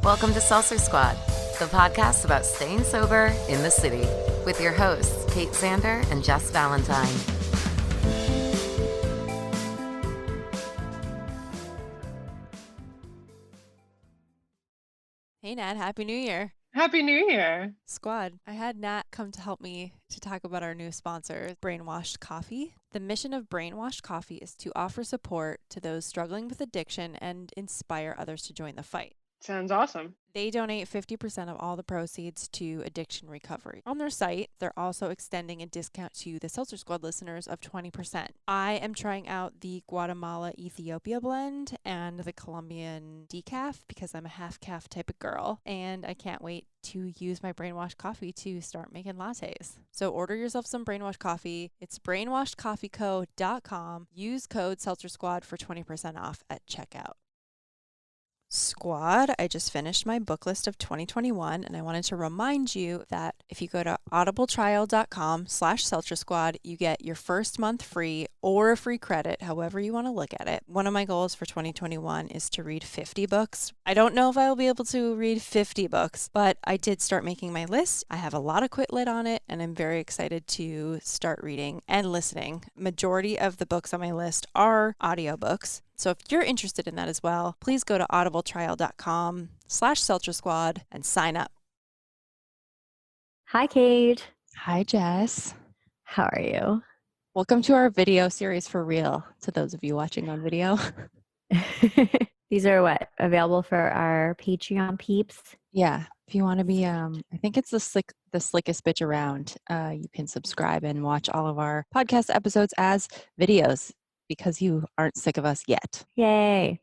Welcome to Seltzer Squad, the podcast about staying sober in the city, with your hosts, Kate Sander and Jes Valentine. Hey Nat, Happy New Year. Happy New Year. Squad, I had Nat come to help me to talk about our new sponsor, Brainwashed Coffee. The mission of Brainwashed Coffee is to offer support to those struggling with addiction and inspire others to join the fight. Sounds awesome. They donate 50% of all the proceeds to addiction recovery. On their site, they're also extending a discount to the Seltzer Squad listeners of 20%. I am trying out the Guatemala Ethiopia blend and the Colombian decaf because I'm a half calf type of girl, and I can't wait to use my Brainwashed Coffee to start making lattes. So order yourself some Brainwashed Coffee. It's brainwashedcoffeeco.com. Use code Seltzer Squad for 20% off at checkout. Squad, I just finished my book list of 2021, and I wanted to remind you that if you go to audibletrial.com/Seltzer Squad, you get your first month free or a free credit, however you want to look at it. One of my goals for 2021 is to read 50 books. I don't know if I will be able to read 50 books, but I did start making my list. I have a lot of quit lit on it, and I'm very excited to start reading and listening. Majority of the books on my list are audiobooks. So if you're interested in that as well, please go to audibletrial.com/Seltzer Squad and sign up. Hi, Kate. Hi, Jes. How are you? Welcome to our video series for real, to those of you watching on video. These are available for our Patreon peeps? Yeah. If you want to be, I think it's the slickest bitch around. You can subscribe and watch all of our podcast episodes as videos, because you aren't sick of us yet. Yay.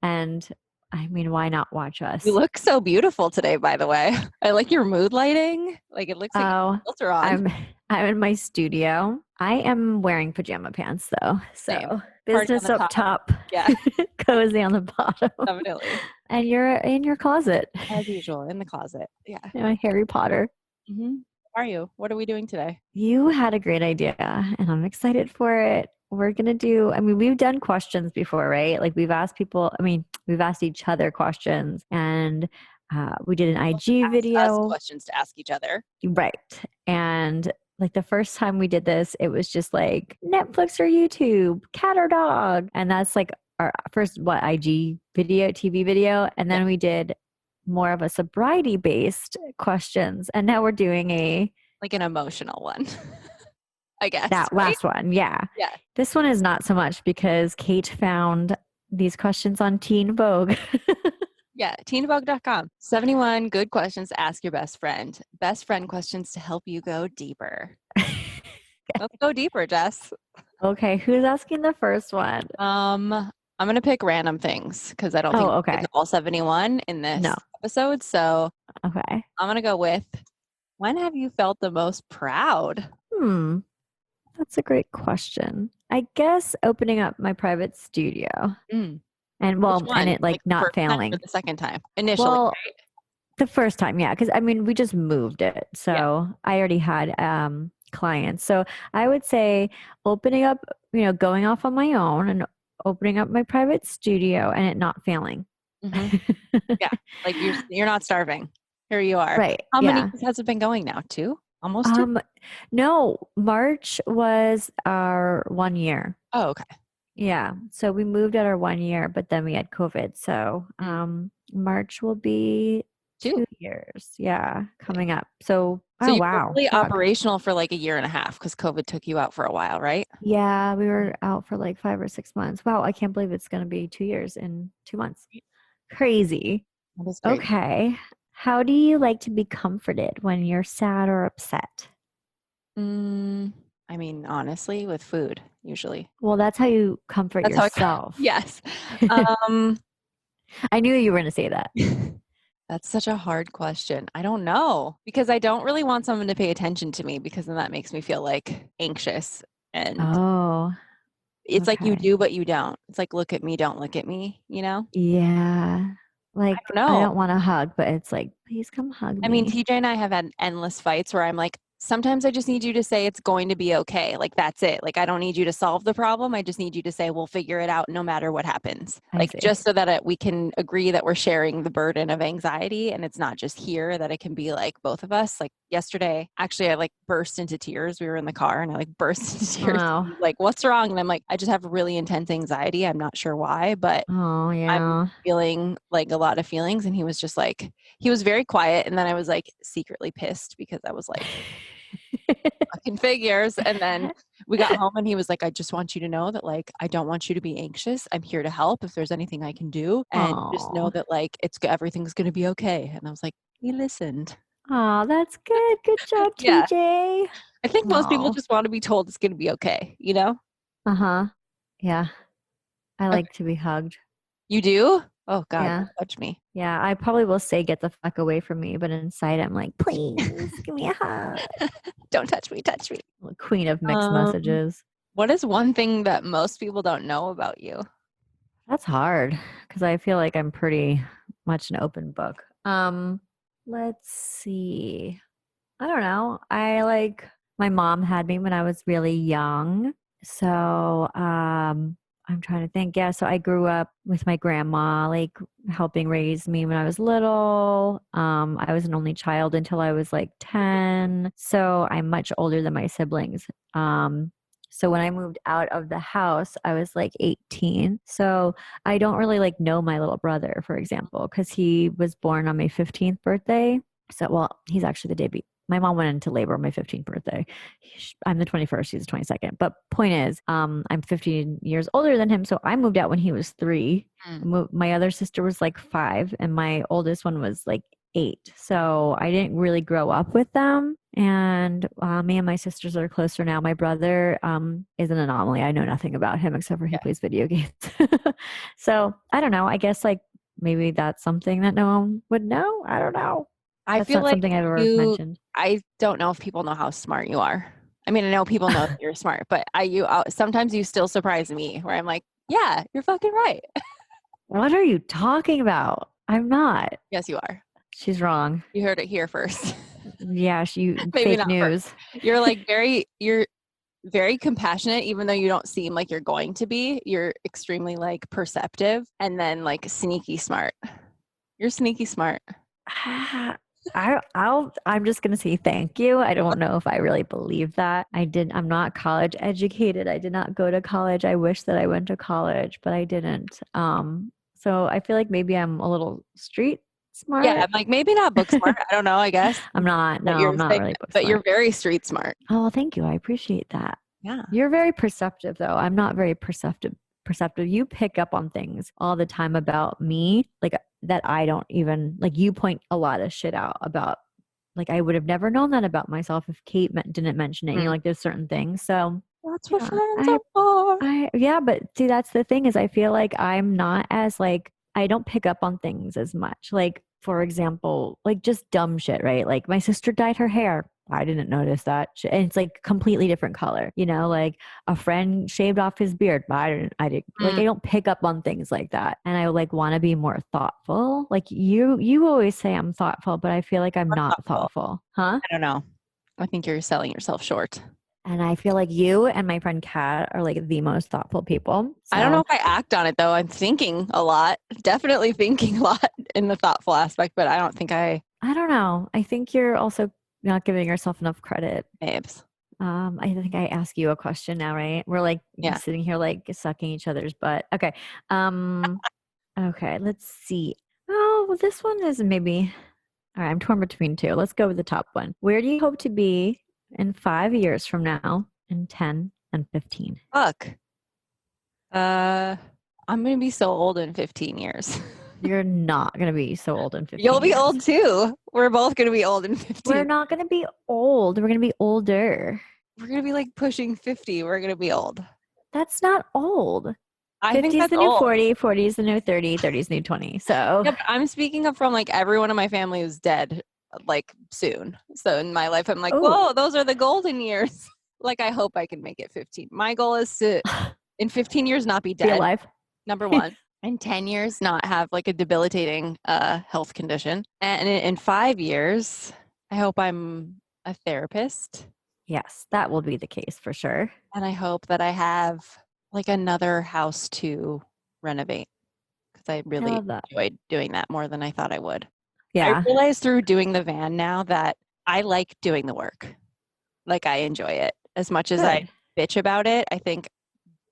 And I mean, why not watch us? You look so beautiful today, by the way. I like your mood lighting. Like, it looks like a filter on. I'm in my studio. I am wearing pajama pants though. So Same. business up top. Yeah. Cozy on the bottom. Definitely. And you're in your closet. As usual, in the closet. Yeah. Harry Potter. Mm-hmm. How are you? What are we doing today? You had a great idea and I'm excited for it. We're going to do, we've done questions before, right? Like we've asked each other questions, and we did an IG video. Questions to ask each other. Right. And like the first time we did this, it was just like Netflix or YouTube, cat or dog. And that's like our first, IG video, TV video. And then we did more of a sobriety based questions. And now we're doing an emotional one. I guess. That last one, yeah. Yeah. This one is not so much because Kate found these questions on Teen Vogue. Yeah, teenvogue.com. 71 good questions to ask your best friend. Best friend questions to help you go deeper. Let's go deeper, Jes. Okay, who's asking the first one? I'm going to pick random things because I don't think we can all 71 in this episode. So okay, I'm going to go with, when have you felt the most proud? That's a great question. I guess opening up my private studio. And it not failing. For the second time initially. Well, right? The first time, yeah, because we just moved it, so I already had clients. So I would say opening up, going off on my own and opening up my private studio and it not failing. Mm-hmm. Yeah, like you're not starving. Here you are. Right. How many has it been going now? 2? Almost 2? No, March was our 1 year. Oh, okay. Yeah. So we moved at our 1 year, but then we had COVID. So March will be 2 years. Yeah. Coming up. So you were really operational for like a year and a half because COVID took you out for a while, right? Yeah. We were out for like 5 or 6 months. Wow. I can't believe it's going to be 2 years in 2 months. Crazy. That is crazy. Okay. How do you like to be comforted when you're sad or upset? Honestly, with food, usually. Well, that's how you comfort yourself. Yes. I knew you were going to say that. That's such a hard question. I don't know, because I don't really want someone to pay attention to me, because then that makes me feel like anxious. And it's like you do, but you don't. It's like, look at me, don't look at me, Yeah. Like, I don't want to hug, but it's like, please come hug me. TJ and I have had endless fights where I'm like, sometimes I just need you to say it's going to be okay. Like, that's it. Like, I don't need you to solve the problem. I just need you to say, we'll figure it out no matter what happens. I Like, see. just so that we can agree that we're sharing the burden of anxiety and it's not just here, that it can be like both of us. Like yesterday, actually, I like burst into tears. We were in the car and I like burst into tears. Oh. He was like, what's wrong? And I'm like, I just have really intense anxiety. I'm not sure why, but Oh, yeah. I'm feeling like a lot of feelings. And he was just like, he was very quiet. And then I was like secretly pissed because I was like, fucking figures. And then we got home and he was like, I just want you to know that like, I don't want you to be anxious. I'm here to help if there's anything I can do. And just know Aw. that like, everything's going to be okay. And I was like, he listened. Oh, that's good. Good job, Yeah. TJ. I think most people Aw. just want to be told it's going to be okay. You know? Uh-huh. Yeah. I like to be hugged. You do? Oh God, Yeah. don't touch me. Yeah, I probably will say get the fuck away from me, but inside I'm like, please give me a hug. Don't touch me, touch me. Queen of mixed messages. What is one thing that most people don't know about you? That's hard because I feel like I'm pretty much an open book. Let's see. I don't know. My mom had me when I was really young. So, I'm trying to think. Yeah, so I grew up with my grandma, like helping raise me when I was little. I was an only child until I was like 10. So I'm much older than my siblings. So when I moved out of the house, I was like 18. So I don't really like know my little brother, for example, because he was born on my 15th birthday. So, well, he's actually the day my mom went into labor on my 15th birthday. I'm the 21st, she's the 22nd. But point is, I'm 15 years older than him. So I moved out when he was 3. My other sister was like 5 and my oldest one was like 8. So I didn't really grow up with them. And me and my sisters are closer now. My brother is an anomaly. I know nothing about him except for he plays video games. So I don't know. I guess like maybe that's something that no one would know. I don't know. I feel not like something I've ever mentioned. I don't know if people know how smart you are. I mean, I know people know that you're smart, but sometimes you still surprise me where I'm like, yeah, you're fucking right. What are you talking about? I'm not. Yes, you are. She's wrong. You heard it here first. Yeah, Maybe fake not news. You're like you're very compassionate, even though you don't seem like you're going to be. You're extremely like perceptive and then like sneaky smart. You're sneaky smart. I'm just gonna say thank you. I don't know if I really believe that. I'm not college educated. I did not go to college. I wish that I went to college, but I didn't. So I feel like maybe I'm a little street smart. Yeah, I'm like maybe not book smart. I don't know, I guess. I'm not. No, I'm not really book smart. But you're very street smart. Oh, thank you. I appreciate that. Yeah. You're very perceptive though. I'm not very perceptive. You pick up on things all the time about me, like that I don't even like. You point a lot of shit out about, like I would have never known that about myself if Kate didn't mention it. You know, like there's certain things. So that's what friends are for. Yeah, but see, that's the thing is I feel like I'm not as like I don't pick up on things as much. Like for example, like just dumb shit, right? Like my sister dyed her hair. I didn't notice that. And it's like completely different color, you know, like a friend shaved off his beard. But I didn't like, I don't pick up on things like that. And I like want to be more thoughtful. Like you always say I'm thoughtful, but I feel like I'm not thoughtful. Huh? I don't know. I think you're selling yourself short. And I feel like you and my friend Kat are like the most thoughtful people. So. I don't know if I act on it though. I'm thinking a lot, definitely thinking a lot in the thoughtful aspect, but I don't think I don't know. I think you're also not giving yourself enough credit. Babes. I think I ask you a question now, right? We're like sitting here like sucking each other's butt. Okay. Okay, let's see. Oh, well, this one is maybe all right, I'm torn between 2. Let's go with the top one. Where do you hope to be in 5 years from now, in 10 and 15? Fuck. I'm gonna be so old in 15 years. You're not going to be so old in 15 You'll be years. old too. We're both going to be old in 15. We're not going to be old. We're going to be older. We're going to be like pushing 50. We're going to be old. That's not old. I think 50 is that's the new old. 40, 40 is the new 30, 30 is the new 20. So yeah, I'm speaking of from like everyone in my family who's dead like soon. So in my life, I'm like, whoa, those are the golden years. Like, I hope I can make it 15. My goal is to, in 15 years, not be dead. Be alive. Number 1. In 10 years, not have like a debilitating health condition. And in 5 years, I hope I'm a therapist. Yes, that will be the case for sure. And I hope that I have like another house to renovate because I I really love that. enjoyed doing that more than I thought I would. I Yeah. realized through doing the van now that I like doing the work. Like I enjoy it as much as I Good. bitch about it. I think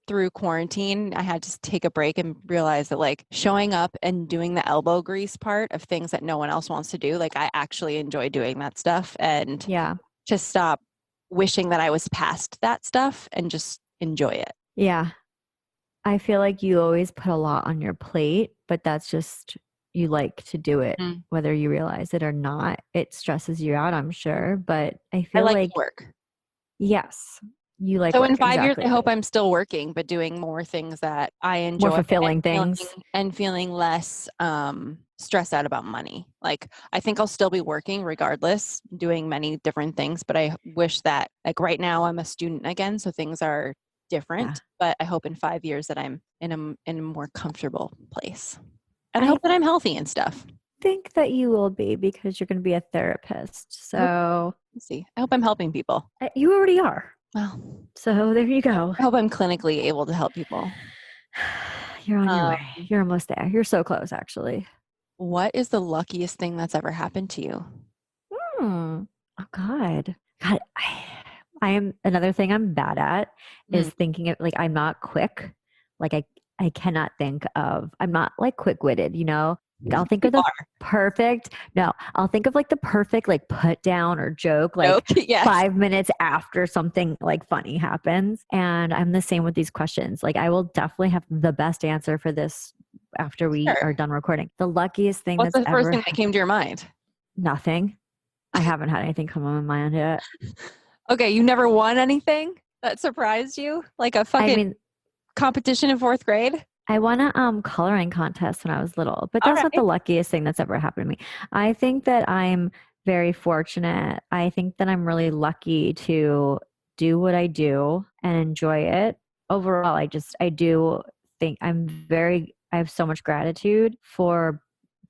through quarantine, I had to take a break and realize that like showing up and doing the elbow grease part of things that no one else wants to do, like I actually enjoy doing that stuff and Yeah. to stop wishing that I was past that stuff and just enjoy it. Yeah. I feel like you always put a lot on your plate, but that's just you like to do it, Mm. whether you realize it or not. It stresses you out, I'm sure, but I I feel like like to work. yes, you like So work in 5 years, exactly. I hope I'm still working, but doing more things that I enjoy More fulfilling things. and feeling less stressed out about money. Like I think I'll still be working regardless, doing many different things, but I wish that like right now I'm a student again, so things are different, Yeah. but I hope in 5 years that I'm in a more comfortable place. And I I hope that I'm healthy and stuff. think that you will be because you're going to be a therapist. So We'll see. I hope I'm helping people. you already are. Well, So there you go. I hope I'm clinically able to help people. You're on your Um, way. You're almost there. You're so close, actually. What is the luckiest thing that's ever happened to you? Oh God. God, I am another thing I'm bad at is Mm. thinking of like I'm not quick. Like I cannot think of I'm not like quick-witted, you know? Like I'll think You of the are. perfect no, I'll think of like the perfect like put down or joke like Joke, yes. 5 minutes after something like funny happens. And I'm the same with these questions. Like I will definitely have the best answer for this after we Sure. are done recording. The luckiest thing What's that's the first ever thing that came to your mind? nothing. I haven't had anything come on my mind yet. Okay, you never won anything that surprised you? Like a I fucking mean, competition in 4th grade? I won a coloring contest when I was little, but All that's not the right. luckiest thing that's ever happened to me. I think that I'm very fortunate. I think that I'm really lucky to do what I do and enjoy it. Overall, I do think I have so much gratitude for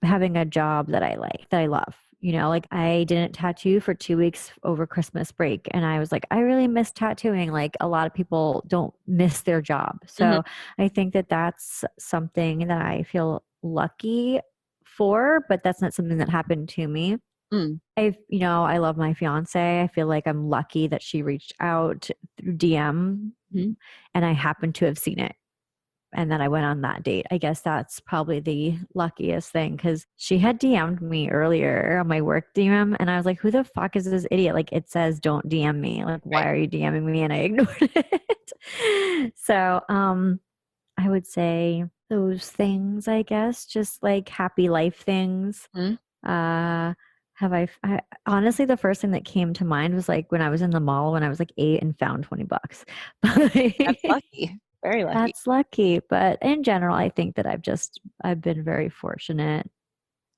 having a job that I like, that I love. You know, like I didn't tattoo for 2 weeks over Christmas break. And I was like, I really miss tattooing. Like a lot of people don't miss their job. So I think that that's something that I feel lucky for, but that's not something that happened to me. Mm. I love my fiance. I feel like I'm lucky that she reached out through DM Mhm. and I happened to have seen it and then I went on that date. I guess that's probably the luckiest thing because she had DM'd me earlier on my work DM, and I was like, "Who the fuck is this idiot? Like, it says don't DM me. Like, why Right. are you DMing me?" And I ignored it. So, I would say those things. I guess just like happy life things. Mhm. I honestly the first thing that came to mind was like when I was in the mall when I was like 8 and found $20. That's lucky. Very lucky. That's lucky. But in general, I think that I've been very fortunate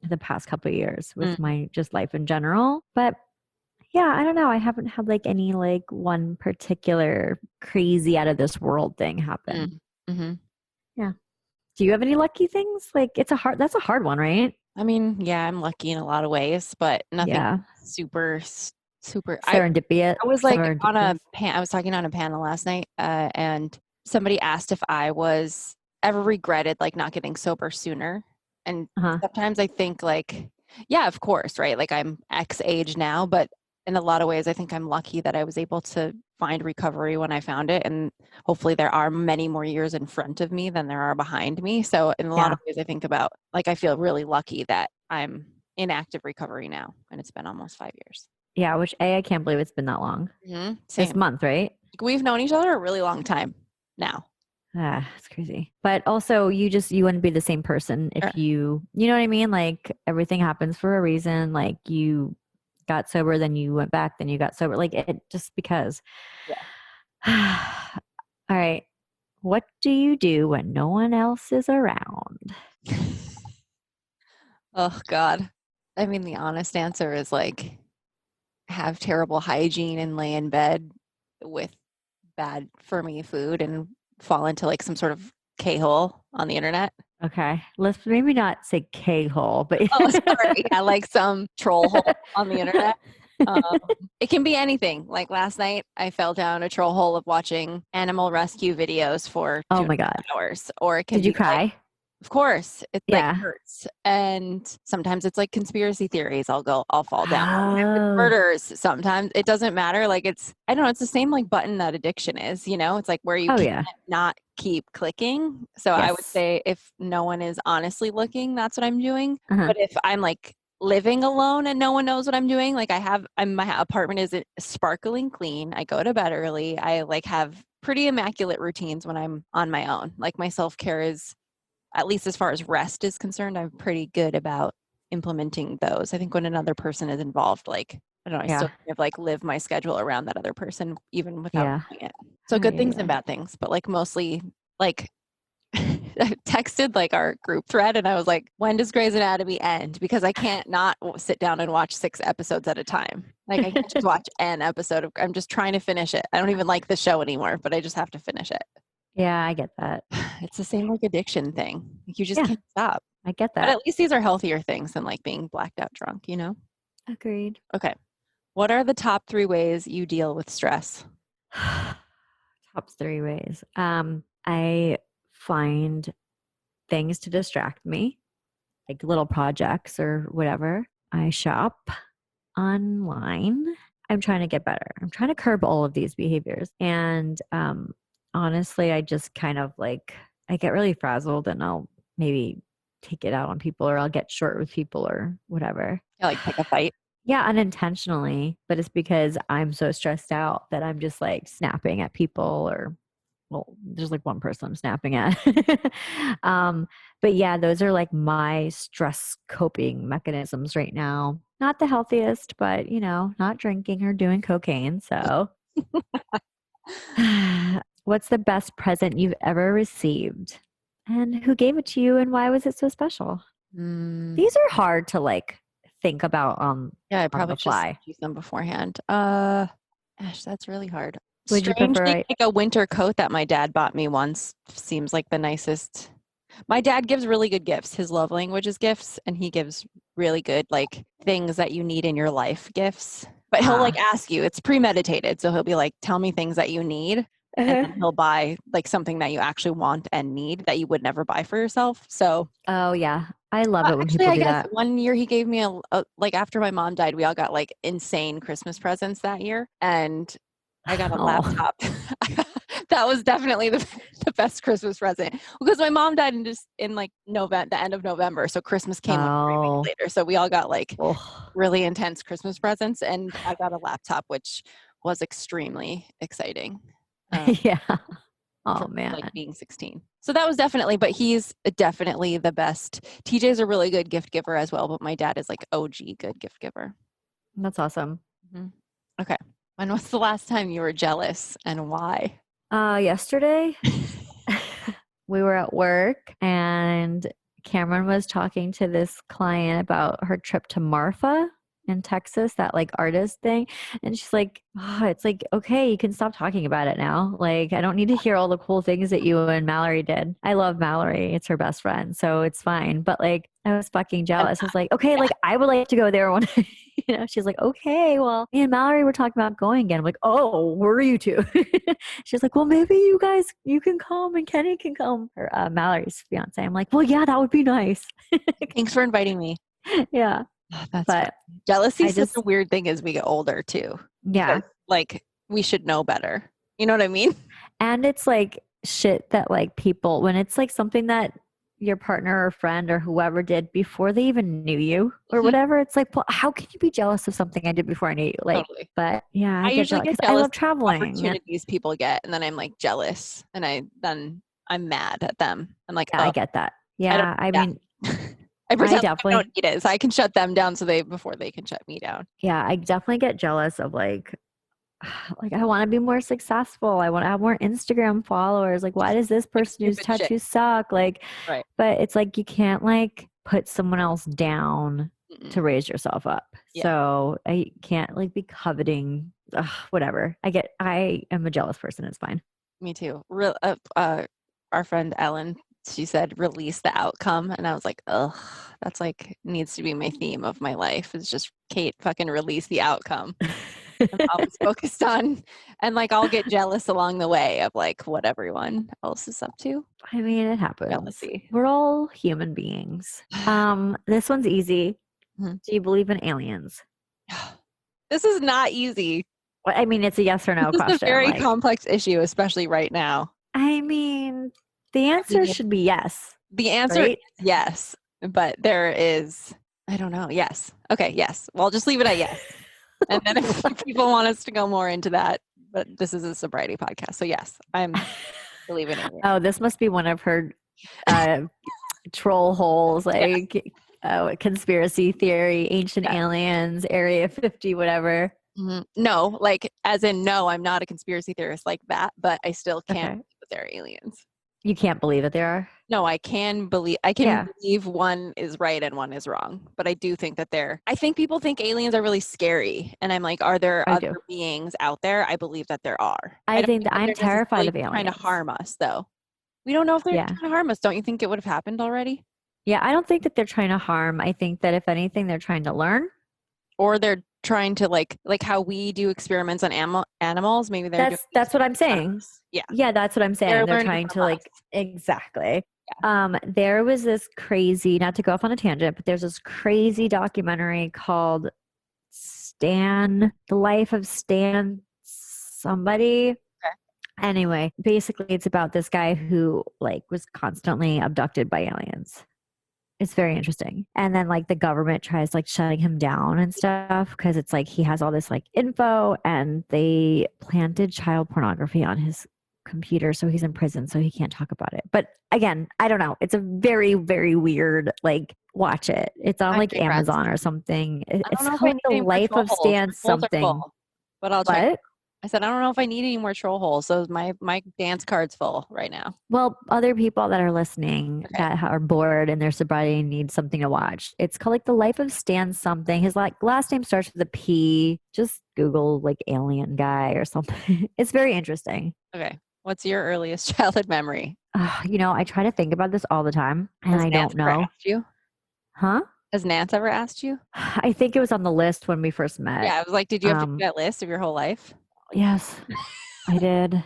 the past couple of years with Mm. my just life in general. But yeah, I don't know. I haven't had like any like one particular crazy out of this world thing happen. Mm-hmm. Yeah. Do you have any lucky things? Like that's a hard one, right? I mean, yeah, I'm lucky in a lot of ways, but nothing Yeah. super. Serendipity. I was like on Serendipitous. I was talking on a panel last night, and somebody asked if I was ever regretted like not getting sober sooner. And Uh-huh. sometimes I think like, yeah, of course, right? Like I'm X age now, but in a lot of ways, I think I'm lucky that I was able to find recovery when I found it. And hopefully there are many more years in front of me than there are behind me. So in a lot Yeah. of ways, I think about like, I feel really lucky that I'm in active recovery now. And it's been almost 5 years. Yeah, which I can't believe it's been that long. Mm-hmm. This Same. month, right? We've known each other a really long time now. Ah, it's crazy. But also you wouldn't be the same person if Sure. you know what I mean? Like everything happens for a reason. Like you got sober, then you went back, then you got sober. Like it just because. Yeah. All right. What do you do when no one else is around? Oh God. I mean, the honest answer is like have terrible hygiene and lay in bed with bad for me food and fall into like some sort of K-hole on the internet. Okay. Let's maybe not say K-hole, but Oh, sorry. Yeah, like some troll hole on the internet. Um, it can be anything. Like last night, I fell down a troll hole of watching animal rescue videos for Oh two my God. hours. Or it can Did you be like, cry? of course, it like Yeah. hurts. And sometimes it's like conspiracy theories. I'll fall down. Sometimes it's Oh, murders. Sometimes it doesn't matter. Like I don't know, it's the same like button that addiction is, It's like where you oh can't yeah. not keep clicking. So I would Yes. say if no one is honestly looking, that's what I'm doing. Uh-huh. But if I'm like living alone and no one knows what I'm doing, like my apartment is sparkling clean. I go to bed early. I like have pretty immaculate routines when I'm on my own. Like my self-care is, at least as far as rest is concerned, I'm pretty good about implementing those. I think when another person is involved, like, I don't know, I Yeah. still kind of like live my schedule around that other person, even without Yeah. knowing it. So good things and Yeah. bad things, but like mostly like I texted like our group thread and I was like, when does Grey's Anatomy end? Because I can't not sit down and watch 6 episodes at a time. Like I can't just watch an episode I'm just trying to finish it. I don't even like the show anymore, but I just have to finish it. Yeah, I get that. It's the same like addiction thing. Like you just Yeah, can't stop. I get But that. at least these are healthier things than like being blacked out drunk, Agreed. Okay. What are the top 3 ways you deal with stress? Top 3 ways. I find things to distract me, like little projects or whatever. I shop online. I'm trying to get better. I'm trying to curb all of these behaviors. And honestly, I just kind of like, I get really frazzled and I'll maybe take it out on people or I'll get short with people or whatever. Yeah, like pick a fight. Yeah, unintentionally, but it's because I'm so stressed out that I'm just like snapping at people or well, there's like one person I'm snapping at. But yeah, those are like my stress coping mechanisms right now. Not the healthiest, but not drinking or doing cocaine. So, what's the best present you've ever received? And who gave it to you and why was it so special? These are hard to like think about Yeah, I on probably the just fly. sent you some beforehand. Gosh, that's really hard. Would you prefer Strangely, like a winter coat that my dad bought me once seems like the nicest. My dad gives really good gifts. His love language is gifts, and he gives really good like things that you need in your life gifts. But he'll like ask you, it's premeditated. So he'll be like, tell me things that you need. And then he'll buy like something that you actually want and need that you would never buy for yourself. So Oh yeah, I love it when actually, people I do guess that. one year he gave me a like after my mom died, we all got like insane Christmas presents that year, and I got a Oh, laptop. That was definitely the best Christmas present because my mom died in like November, the end of November, so Christmas came like 3 weeks oh, later. So we all got like oh. really intense Christmas presents, and I got a laptop, which was extremely exciting. Yeah. For Oh like man, being 16. So that was definitely, but he's definitely the best. TJ's a really good gift giver as well, but my dad is like OG good gift giver. that's awesome. Okay. When was the last time you were jealous and why? Yesterday we were at work and Cameron was talking to this client about her trip to Marfa in Texas, that like artist thing. And she's like, oh, it's like, okay, you can stop talking about it now. Like, I don't need to hear all the cool things that you and Mallory did. I love Mallory. It's her best friend. So it's fine. But like, I was fucking jealous. I was like, okay, like I would like to go there one she's like, okay, well, me and Mallory were talking about going again. I'm like, oh, where are you two? She's like, well, maybe you guys, you can come and Kenny can come. Her Mallory's fiance. I'm like, well, yeah, that would be nice. Thanks for inviting me. Yeah. Oh, that's But fun. Jealousy I is such just, a weird thing as we get older too. yeah. Because, like we should know better. You know what I mean? And it's like shit that like people, when it's like something that your partner or friend or whoever did before they even knew you or whatever, it's like, well, how can you be jealous of something I did before I knew you? Like, Totally. but yeah, I I get usually jealous get because I jealous love of traveling. opportunities people get, and then I'm like jealous, and I'm mad at them. I'm like, Yeah, I oh, get that. I don't. Yeah. I Yeah. mean, I I pretend like I definitely, don't need it, so I can shut them down before they can shut me down. yeah, I definitely get jealous of like I want to be more successful. I want to have more Instagram followers. Like, why does this Like person whose stupid shit. tattoos suck? Like, Right. but it's like you can't like put someone else down Mm-mm. to raise yourself up. Yeah. So I can't like be coveting. Whatever. I am a jealous person. It's fine. Me too. Our friend Ellen she said, release the outcome. And I was like, ugh, that's like needs to be my theme of my life. It's just Kate fucking release the outcome. I'm always focused on, and like I'll get jealous along the way of like what everyone else is up to. I mean, it happens. Jealousy. We're all human beings. This one's easy. Mhm. Do you believe in aliens? This is not easy. Well, I mean, it's a yes or no This question. is a very like, complex issue, especially right now. I mean, the answer should be yes. The answer right? is yes, but there is, I don't know. Yes. Okay. Yes. Well, I'll just leave it at yes. And then if people want us to go more into that, but this is a sobriety podcast. So yes, I'm believing it. Oh, this must be one of her troll holes, like conspiracy theory, ancient aliens, Area 50, whatever. Mm-hmm. No, like as in no, I'm not a conspiracy theorist like that, but I still can't believe that they're aliens. You can't believe that there are? No, I can believe one is right and one is wrong. But I do think that I think people think aliens are really scary. And I'm like, are there other beings out there? I believe that there are. I think that I'm terrified of aliens. Trying to harm us though. We don't know if they're trying to harm us. Don't you think it would have happened already? Yeah, I don't think that they're trying to harm. I think that if anything, they're trying to learn. Or they're trying to like how we do experiments on animals. Maybe that's what I'm saying. Yeah, that's what I'm saying. They're trying to like exactly. Yeah. There was this crazy, not to go off on a tangent, but there's this crazy documentary called The Life of Stan somebody. Okay. Anyway, basically it's about this guy who like was constantly abducted by aliens. It's very interesting. And then like the government tries like shutting him down and stuff because it's like he has all this like info, and they planted child pornography on his computer, so he's in prison, so he can't talk about it. But again, I don't know. It's a very, very weird, like, watch it. It's on like Amazon or something. It's called The Life of Stan something. But I'll check. I said, I don't know if I need any more troll holes. So my dance card's full right now. Well, other people that are listening that are bored and their sobriety need something to watch. It's called like The Life of Stan something. His like last name starts with a P. Just Google like alien guy or something. It's very interesting. Okay. What's your earliest childhood memory? I try to think about this all the time, and I don't know. Asked you? Huh? Has Nance ever asked you? I think it was on the list when we first met. Yeah, I was like, did you have to do that list of your whole life? Yes, I did.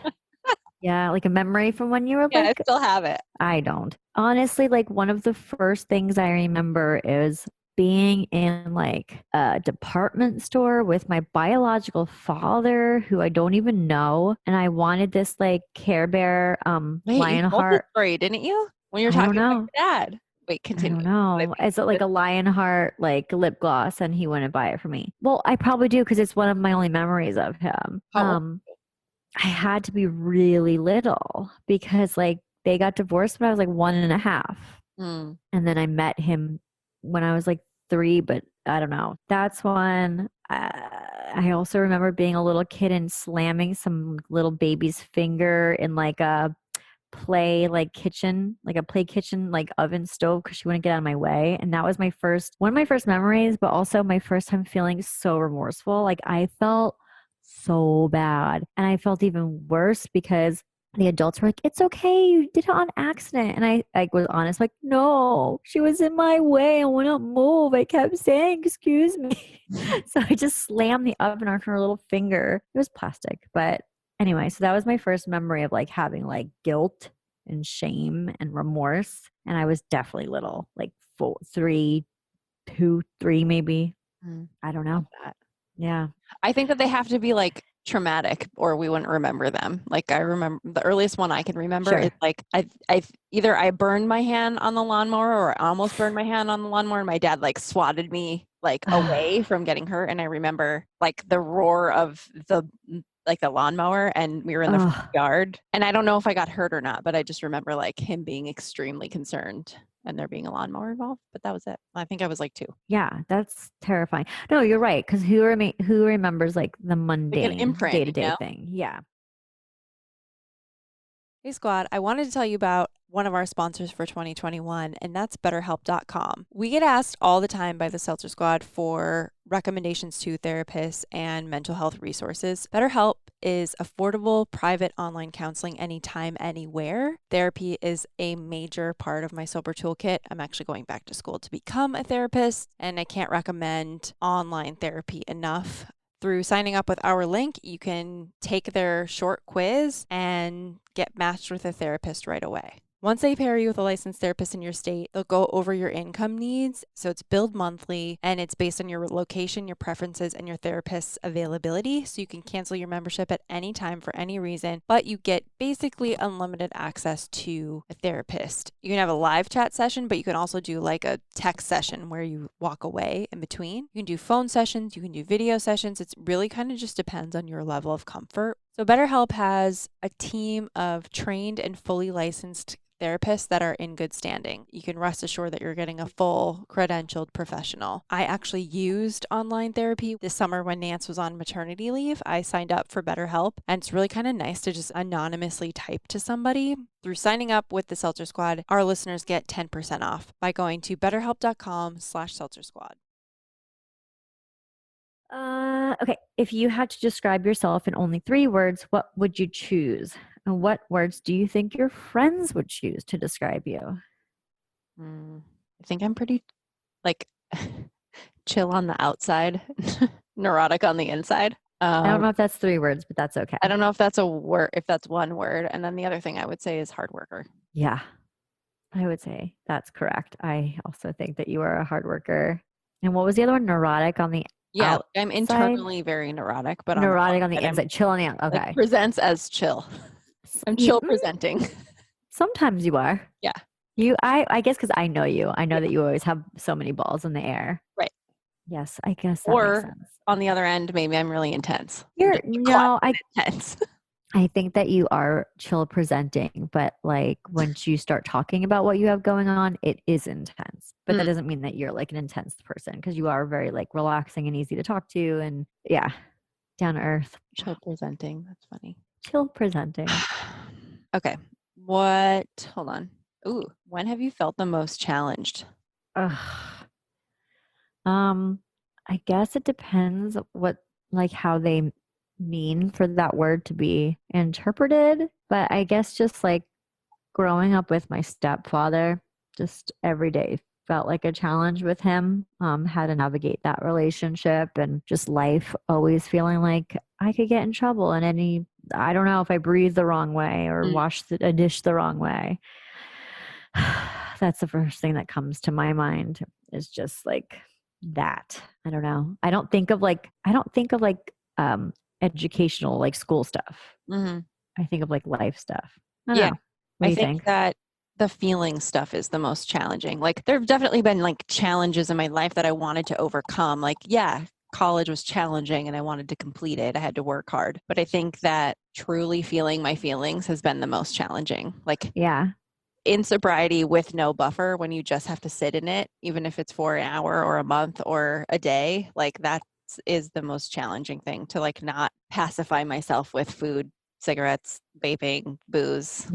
Yeah, like a memory from when you were I still have it. I don't. Honestly, like one of the first things I remember is being in like a department store with my biological father, who I don't even know, and I wanted this like Care Bear Lionheart. You told the story, didn't you? When you were talking about your dad. Wait, continue. I don't know. Is it like a Lionheart like lip gloss, and he wouldn't buy it for me? Well, I probably do because it's one of my only memories of him. I had to be really little because like they got divorced when I was like 1.5. And then I met him when I was like 3, but I don't know. That's when I also remember being a little kid and slamming some little baby's finger in like a play kitchen like oven stove because she wouldn't get out of my way. And that was one of my first memories, but also my first time feeling so remorseful. Like I felt so bad, and I felt even worse because the adults were like, it's okay, you did it on accident. And I was honest, like, no, she was in my way, I wouldn't move, I kept saying excuse me. So I just slammed the oven on her little finger. It was plastic, but anyway, so that was my first memory of like having like guilt and shame and remorse. And I was definitely little, like 3 maybe. I don't know. Yeah. I think that they have to be like traumatic or we wouldn't remember them. Like I remember the earliest one I can remember is like I burned my hand on the lawnmower or I almost burned my hand on the lawnmower, and my dad like swatted me like away from getting hurt. And I remember like the roar of the lawnmower, and we were in the front yard, and I don't know if I got hurt or not, but I just remember like him being extremely concerned and there being a lawnmower involved, but that was it. I think I was like 2. Yeah, that's terrifying. No, you're right, because who remembers like the mundane like day-to-day thing? Yeah. Hey squad, I wanted to tell you about one of our sponsors for 2021, and that's BetterHelp.com. We get asked all the time by the Seltzer Squad for recommendations to therapists and mental health resources. BetterHelp is affordable, private online counseling anytime, anywhere. Therapy is a major part of my sober toolkit. I'm actually going back to school to become a therapist, and I can't recommend online therapy enough. Through signing up with our link, you can take their short quiz and get matched with a therapist right away. Once they pair you with a licensed therapist in your state, they'll go over your income needs. So it's billed monthly and it's based on your location, your preferences, and your therapist's availability. So you can cancel your membership at any time for any reason, but you get basically unlimited access to a therapist. You can have a live chat session, but you can also do like a text session where you walk away in between. You can do phone sessions, you can do video sessions. It's really kind of just depends on your level of comfort. So BetterHelp has a team of trained and fully licensed therapists that are in good standing. You can rest assured that you're getting a full credentialed professional. I actually used online therapy this summer when Nance was on maternity leave. I signed up for BetterHelp, and it's really kind of nice to just anonymously type to somebody. Through signing up with the Seltzer Squad, our listeners get 10% off by going to betterhelp.com/Seltzer Squad. Okay. If you had to describe yourself in only 3 words, what would you choose? And what words do you think your friends would choose to describe you? I think I'm pretty like chill on the outside, neurotic on the inside. I don't know if that's 3 words, but that's okay. I don't know if that's a word, if that's one word. And then the other thing I would say is hard worker. Yeah, I would say that's correct. I also think that you are a hard worker. And what was the other one? Neurotic on the Yeah, outside? I'm internally very neurotic, but Neurotic on the outside, inside. Chill on the outside. Okay. Presents as chill. I'm chill presenting. Sometimes you are. Yeah. I guess because I know you. I know that you always have so many balls in the air. Right. Yes, I guess that makes sense. On the other end, maybe I'm really intense. Intense. I think that you are chill presenting, but like once you start talking about what you have going on, it is intense. But that doesn't mean that you're like an intense person, because you are very like relaxing and easy to talk to, and yeah, down to earth. Chill presenting. That's funny. Chill presenting. Okay. Hold on. Ooh, when have you felt the most challenged? I guess it depends how they mean for that word to be interpreted. But I guess just like growing up with my stepfather, just every day felt like a challenge with him, how to navigate that relationship, and just life always feeling like I could get in trouble and I don't know, if I breathe the wrong way or wash a dish the wrong way. That's the first thing that comes to my mind, is just like that. I don't know. I don't think of educational, like school stuff. Mm-hmm. I think of like life stuff. I don't know. What do you think? That the feeling stuff is the most challenging. Like there have definitely been like challenges in my life that I wanted to overcome. Like, yeah, college was challenging and I wanted to complete it. I had to work hard. But I think that truly feeling my feelings has been the most challenging. Like, yeah, in sobriety with no buffer, when you just have to sit in it, even if it's for an hour or a month or a day, like that is the most challenging thing, to like not pacify myself with food, cigarettes, vaping, booze,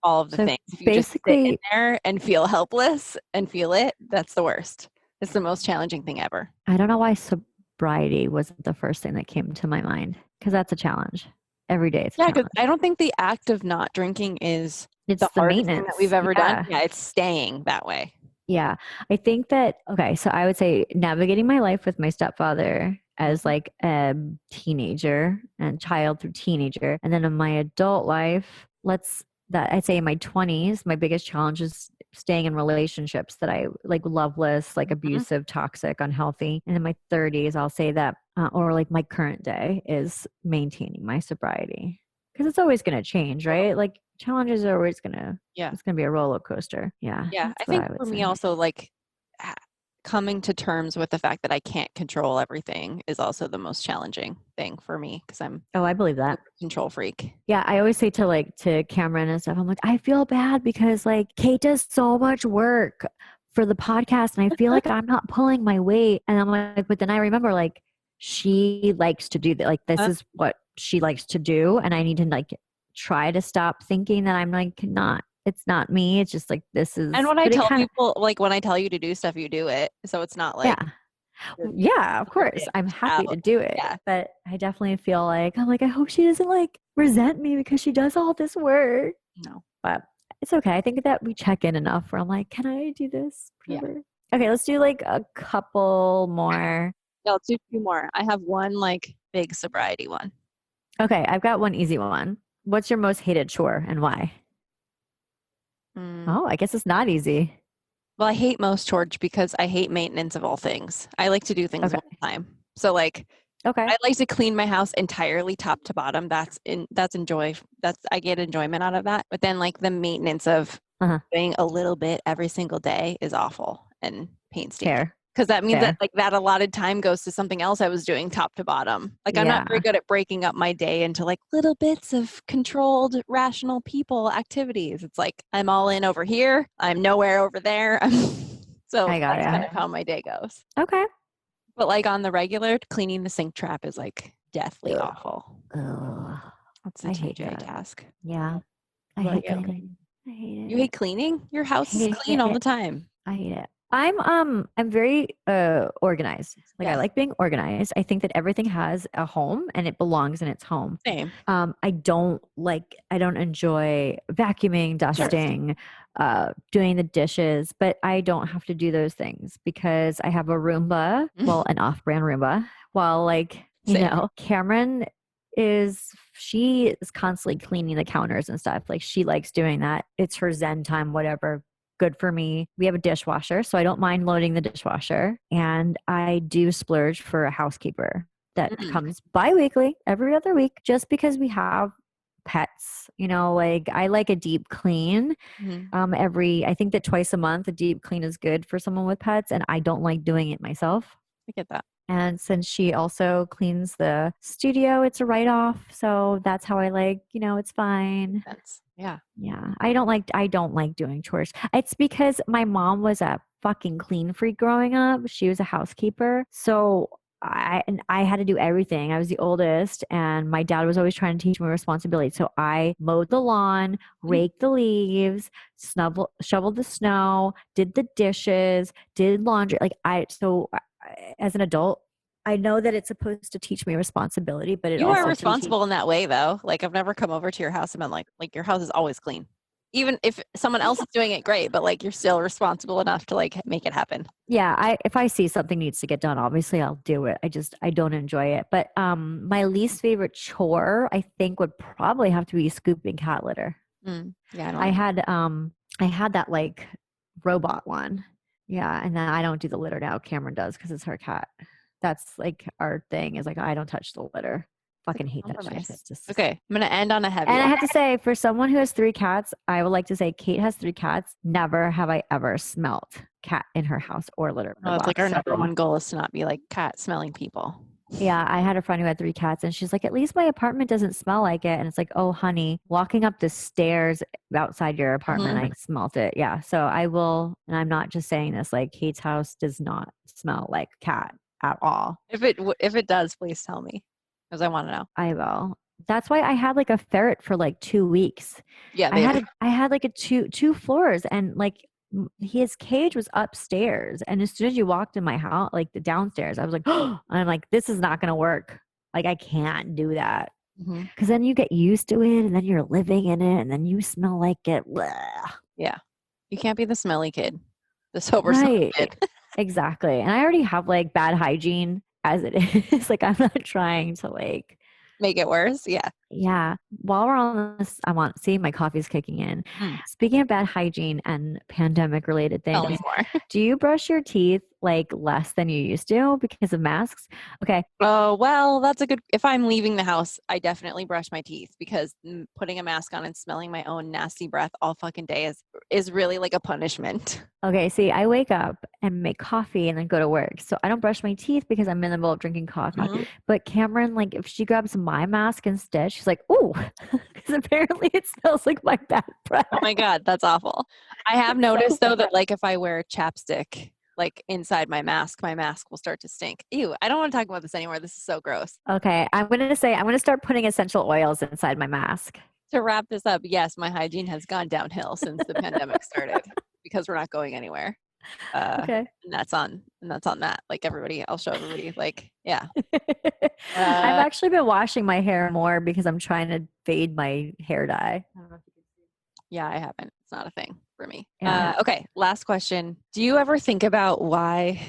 all of the things. If you just sit in there and feel helpless and feel it, that's the worst. It's the most challenging thing ever. I don't know why sobriety wasn't the first thing that came to my mind, because that's a challenge. Every day it's a challenge. Because I don't think the act of not drinking is it's the hardest maintenance thing that we've ever done. Yeah, it's staying that way. Yeah. I think that, okay, so I would say navigating my life with my stepfather as like a teenager and child through teenager. And then in my adult life, I'd say in my 20s, my biggest challenge is staying in relationships that I like, loveless, like abusive, toxic, unhealthy. And in my 30s, I'll say that, or like my current day is maintaining my sobriety, because it's always going to change, right? Like challenges are always going to, it's going to be a roller coaster. Yeah. Yeah. I think for me also, like coming to terms with the fact that I can't control everything is also the most challenging thing for me, because I'm I believe that. a control freak. Yeah, I always say to Cameron and stuff, I'm like, I feel bad because like Kate does so much work for the podcast and I feel like I'm not pulling my weight. And I'm like, but then I remember like she likes to do that. Like this is what she likes to do, and I need to like try to stop thinking that I'm like not it's not me. It's just like, this is, And when I but it tell kind of, people, like when I tell you to do stuff, you do it. So it's not like yeah. you're Yeah, of course. dipped I'm happy to do it. Yeah. But I definitely feel like, I'm like, I hope she doesn't like resent me because she does all this work. No. But it's okay. I think that we check in enough where I'm like, can I do this? Yeah. Whatever. Okay, let's do like a couple more. Yeah, let's do 2 more. I have one like big sobriety one. Okay, I've got one easy one. What's your most hated chore and why? Oh, I guess it's not easy. Well, I hate most chores because I hate maintenance of all things. I like to do things Okay. one time. So like Okay. I like to clean my house entirely top to bottom. I get enjoyment out of that. But then like the maintenance of Uh-huh. doing a little bit every single day is awful and painstaking. Fair. Because that means Fair. that like that allotted time goes to something else I was doing top to bottom. Like I'm not very Yeah. good at breaking up my day into like little bits of controlled, rational people activities. It's like I'm all in over here. I'm nowhere over there. So I got that's ya. kind of how my day goes. Okay. But like on the regular, cleaning the sink trap is like deathly Ugh. awful. Ugh. That's a I hate TJ that. task. Yeah. I What hate about you? cleaning. I hate it. You hate cleaning? Your house is hate clean all it. the time. I hate it. I'm very organized. Like I Yes. like being organized. I think that everything has a home and it belongs in its home. Same. I don't enjoy vacuuming, dusting, doing the dishes, but I don't have to do those things because I have a Roomba, well, an off-brand Roomba, while like, Same. Cameron she is constantly cleaning the counters and stuff. Like she likes doing that. It's her zen time, whatever. Good for me. We have a dishwasher, so I don't mind loading the dishwasher. And I do splurge for a housekeeper that comes bi-weekly, every other week, just because we have pets. Like I like a deep clean. I think that twice a month, a deep clean is good for someone with pets, and I don't like doing it myself. I get that. And since she also cleans the studio, it's a write-off. So that's how I like, it's fine. Yeah. Yeah. I don't like doing chores. It's because my mom was a fucking clean freak growing up. She was a housekeeper. So I had to do everything. I was the oldest and my dad was always trying to teach me responsibility. So I mowed the lawn, raked the leaves, shoveled the snow, did the dishes, did laundry. As an adult, I know that it's supposed to teach me responsibility, but it You also are responsible in that way though. Like I've never come over to your house and been like your house is always clean. Even if someone else is doing it great, but like you're still responsible enough to like make it happen. Yeah, if I see something needs to get done, obviously I'll do it. I don't enjoy it. But my least favorite chore I think would probably have to be scooping cat litter. Yeah, I had that like robot one. Yeah, and then I don't do the litter now. Cameron does because it's her cat. That's like our thing is like I don't touch the litter. Fucking hate that shit. It's just Okay, I'm gonna end on a heavy And I one. have to say, for someone who has 3 cats, I would like to say Kate has 3 cats. Never have I ever smelt cat in her house or litter. Oh, it's like our number one goal is to not be like cat smelling people. Yeah, I had a friend who had 3 cats and she's like, at least my apartment doesn't smell like it. And it's like, oh, honey, walking up the stairs outside your apartment, I smelt it. Yeah. So I will, and I'm not just saying this, like Kate's house does not smell like cat at all. If it does, please tell me because I want to know. I will. That's why I had like a ferret for like 2 weeks. Yeah, I had like a two floors and like his cage was upstairs. And as soon as you walked in my house, like the downstairs, I was like, oh, I'm like, this is not going to work. Like I can't do that. Because then you get used to it and then you're living in it and then you smell like it. Blah. Yeah. You can't be the smelly kid, the sober smelly kid. Exactly. And I already have like bad hygiene as it is. Like I'm not trying to like make it worse. Yeah. Yeah. While we're on this, my coffee's kicking in. Speaking of bad hygiene and pandemic related things, Tell me more. Do you brush your teeth like less than you used to because of masks? Okay. Oh, well, that's a good, if I'm leaving the house, I definitely brush my teeth because putting a mask on and smelling my own nasty breath all fucking day is really like a punishment. Okay. See, I wake up and make coffee and then go to work. So I don't brush my teeth because I'm in the middle of drinking coffee. But Cameron, like if she grabs my mask instead, she's like, oh, because apparently it smells like my bad breath. Oh my God, that's awful. I have noticed though that like if I wear chapstick like inside my mask will start to stink. Ew, I don't want to talk about this anymore. This is so gross. Okay, I'm going to start putting essential oils inside my mask. To wrap this up, yes, my hygiene has gone downhill since the pandemic started because we're not going anywhere. Okay. And that's on that. Like everybody, I'll show everybody. Like, yeah. I've actually been washing my hair more because I'm trying to fade my hair dye. I don't know if you can see. Yeah, I haven't. It's not a thing for me. Yeah. Okay, last question. Do you ever think about why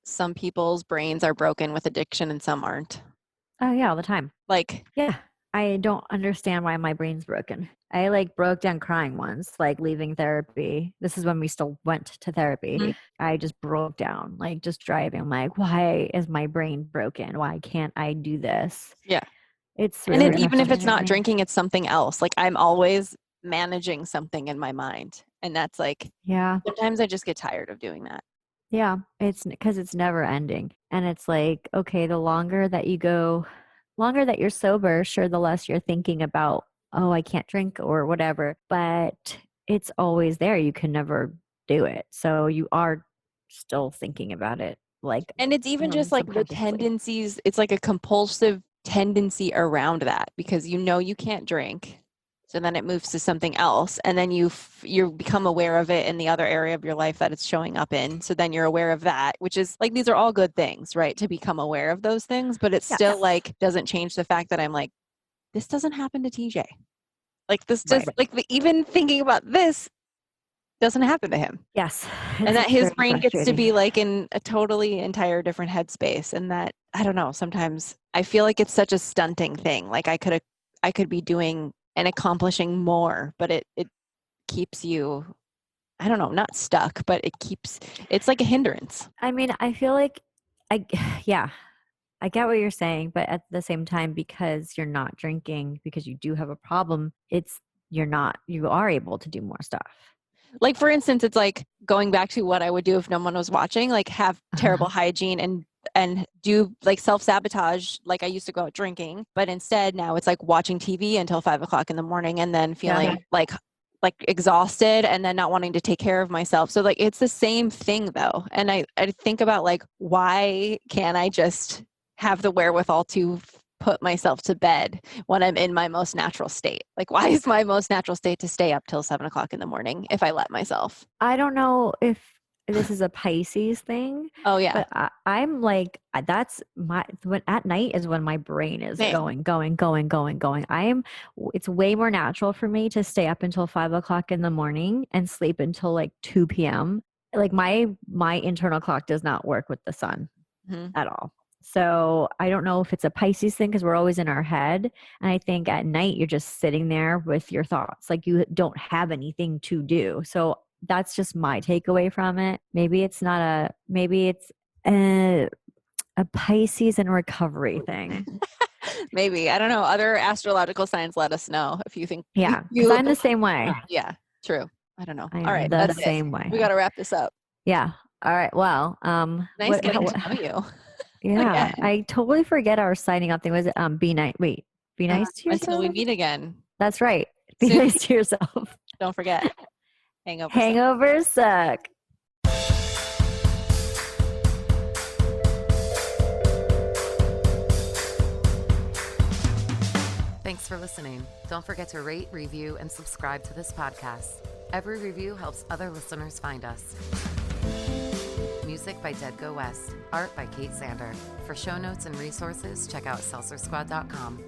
some people's brains are broken with addiction and some aren't? Oh yeah, all the time. Like, Yeah. I don't understand why my brain's broken. I like broke down crying once, like leaving therapy. This is when we still went to therapy. Mhm. I just broke down, like just driving. I'm like, why is my brain broken? Why can't I do this? Yeah. It's and really even if it's frustrating not me. drinking, it's something else. Like I'm always managing something in my mind. And that's like, Yeah. sometimes I just get tired of doing that. Yeah. It's because it's never ending. And it's like, okay, the longer that you're sober, sure, the less you're thinking about, oh, I can't drink or whatever. But it's always there. You can never do it. So you are still thinking about it. Like, And it's even just like the subconsciously. tendencies, it's like a compulsive tendency around that because you know you can't drink. So then it moves to something else and then you become aware of it in the other area of your life that it's showing up in. So then you're aware of that, which is like these are all good things, right? To become aware of those things, but it still like doesn't change the fact that I'm like this doesn't happen to TJ. Like this just Right. even thinking about this doesn't happen to him. Yes. And that his very brain gets to frustrating. be like in a totally entire different headspace. And that, I don't know, sometimes I feel like it's such a stunting thing. Like I could be doing and accomplishing more, but it keeps you, I don't know, not stuck, but it's like a hindrance. I mean, I feel like yeah, I get what you're saying, but at the same time, because you're not drinking, because you do have a problem, you are able to do more stuff. Like for instance, it's like going back to what I would do if no one was watching, like have terrible hygiene and do like self-sabotage like I used to go out drinking, but instead now it's like watching TV until 5 o'clock in the morning and then feeling like exhausted and then not wanting to take care of myself. So like it's the same thing though. And I think about like why can't I just have the wherewithal to put myself to bed when I'm in my most natural state? Like why is my most natural state to stay up till 7 o'clock in the morning if I let myself? I don't know if this is a Pisces thing. Oh yeah. But I'm like, that's when at night is when my brain is Same. going. It's way more natural for me to stay up until 5 o'clock in the morning and sleep until like 2 p.m. Like my internal clock does not work with the sun at all. So I don't know if it's a Pisces thing because we're always in our head. And I think at night you're just sitting there with your thoughts. Like you don't have anything to do. So that's just my takeaway from it. Maybe it's a Pisces and recovery thing. Maybe. I don't know. Other astrological signs let us know if you think. Yeah. Because I'm the same way. Yeah, true. I don't know. I am All right. the That's same it. way. We got to wrap this up. Yeah. All right. Well, Nice getting to know you. Yeah. Again. I totally forget our signing up thing. Was it be nice? Wait, be nice to yourself. Until we meet again. That's right. Be Soon. nice to yourself. Don't forget. Hangovers suck. Thanks for listening. Don't forget to rate, review, and subscribe to this podcast. Every review helps other listeners find us. Music by Dead Go West. Art by Kate Sander. For show notes and resources, check out seltzersquad.com.